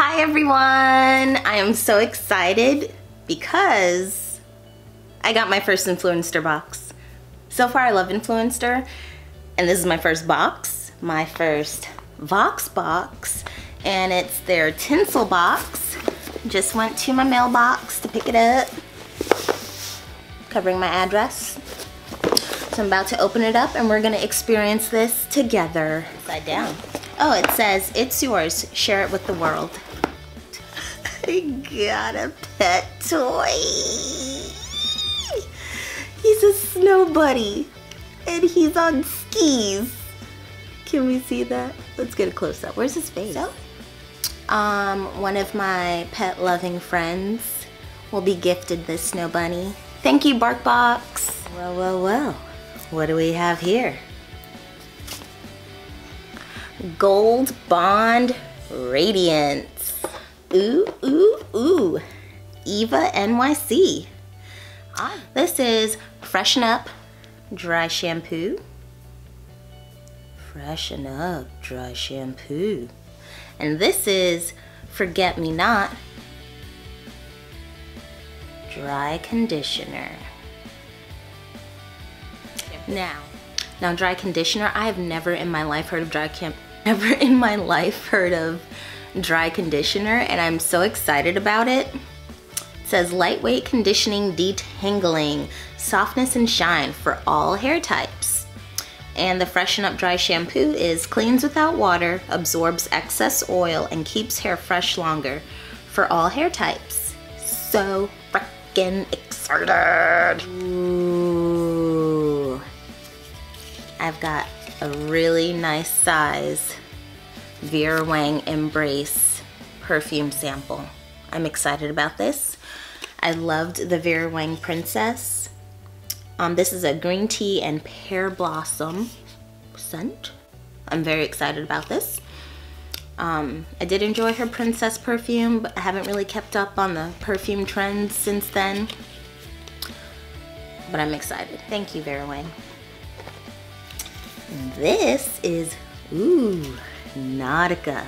Hi everyone! I am so excited because I got my first Influenster box. So far I love Influenster, and this is my first box, my first VoxBox, and it's their tinsel box. Just went to my mailbox to pick it up, covering my address. So I'm about to open it up and we're gonna experience this together. Upside down. Oh, it says, it's yours, share it with the world. I got a pet toy. He's a snow bunny and he's on skis. Can we see that? Let's get a close up. Where's his face? So, one of my pet loving friends will be gifted this snow bunny. Thank you, VoxBox. Well, well, well. What do we have here? Gold Bond Radiance. Ooh, ooh, ooh. Eva NYC. This is Freshen Up Dry Shampoo. Freshen Up Dry Shampoo. And this is Forget Me Not Dry Conditioner. Now dry conditioner, I have never in my life heard of dry conditioner, and I'm so excited about it. It says lightweight conditioning detangling, softness and shine for all hair types. And the Freshen Up Dry Shampoo is cleans without water, absorbs excess oil, and keeps hair fresh longer for all hair types. So freaking excited. Ooh. I've got a really nice size Vera Wang Embrace perfume sample. I'm excited about this. I loved the Vera Wang Princess. This is a green tea and pear blossom scent. I'm very excited about this. I did enjoy her Princess perfume, but I haven't really kept up on the perfume trends since then. But I'm excited. Thank you, Vera Wang. This is, ooh, Nautica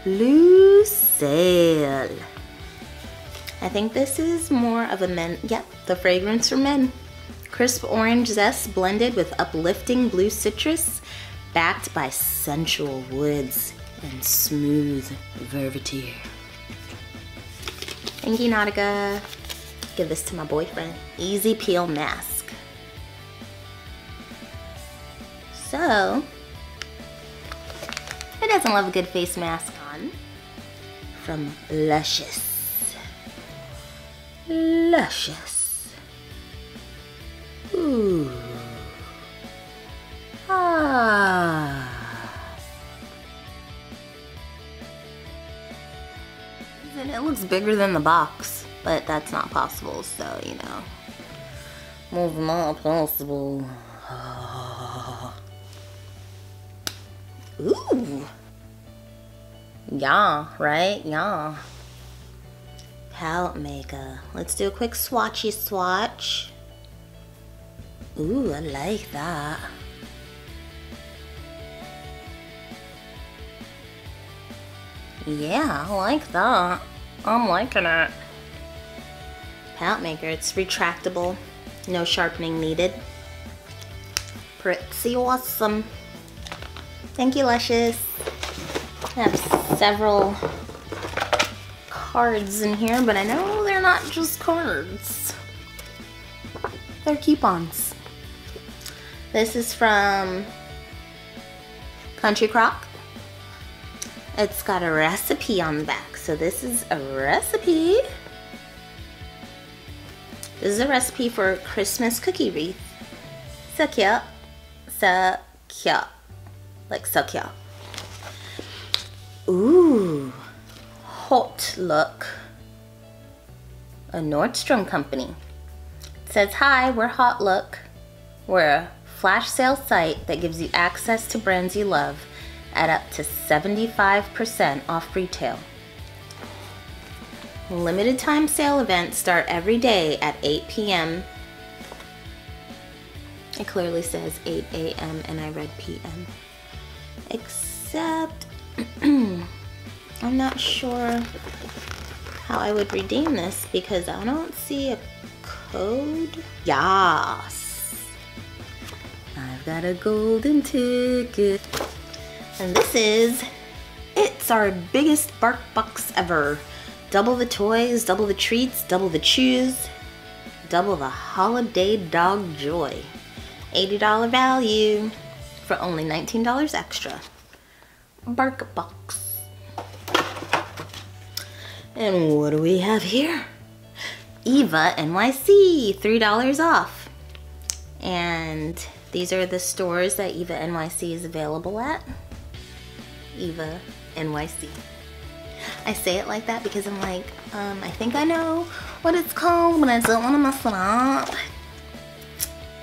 Lucille. I think this is more of a men, yep, the fragrance for men. Crisp orange zest blended with uplifting blue citrus, backed by sensual woods and smooth verveture. Thank you, Nautica. Give this to my boyfriend. Easy Peel Mask. So, who doesn't love a good face mask on? From Luscious. Luscious. Ooh. Ah. And it looks bigger than the box, but that's not possible, so, you know. It's not possible. Ooh. Yeah, right? Yeah. Palette maker. Let's do a quick swatchy swatch. Ooh, I like that. Yeah, I like that. I'm liking it. Palette maker, it's retractable. No sharpening needed. Pretty awesome. Thank you, Luscious. I have several cards in here, but I know they're not just cards. They're coupons. This is from Country Crock. It's got a recipe on the back. So this is a recipe. This is a recipe for a Christmas cookie wreath. So cute. So cute. Like so cute. Ooh, hot look. A Nordstrom company. It says, hi, we're Hot Look. We're a flash sale site that gives you access to brands you love at up to 75% off retail. Limited time sale events start every day at 8 p.m. It clearly says 8 a.m. and I read p.m. Except I'm not sure how I would redeem this because I don't see a code. Yes, I've got a golden ticket. And this is, it's our biggest VoxBox ever. Double the toys, double the treats, double the chews, double the holiday dog joy. $80 value for only $19 extra. VoxBox. And what do we have here? Eva NYC, $3 off. And these are the stores that Eva NYC is available at. Eva NYC. I say it like that because I'm like, I think I know what it's called, but I don't want to mess it up.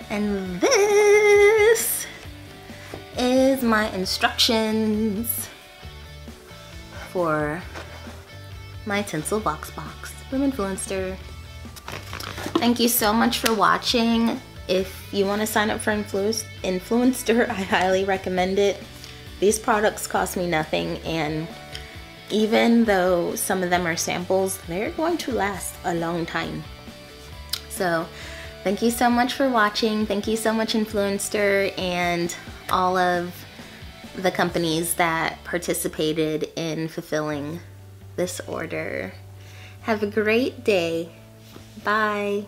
And this is my instructions for my tinsel VoxBox from Influenster. Thank you so much for watching. If you want to sign up for Influenster, I highly recommend it. These products cost me nothing, and even though some of them are samples, they're going to last a long time. So thank you so much for watching. Thank you so much, Influenster, and all of the companies that participated in fulfilling this order. Have a great day. Bye.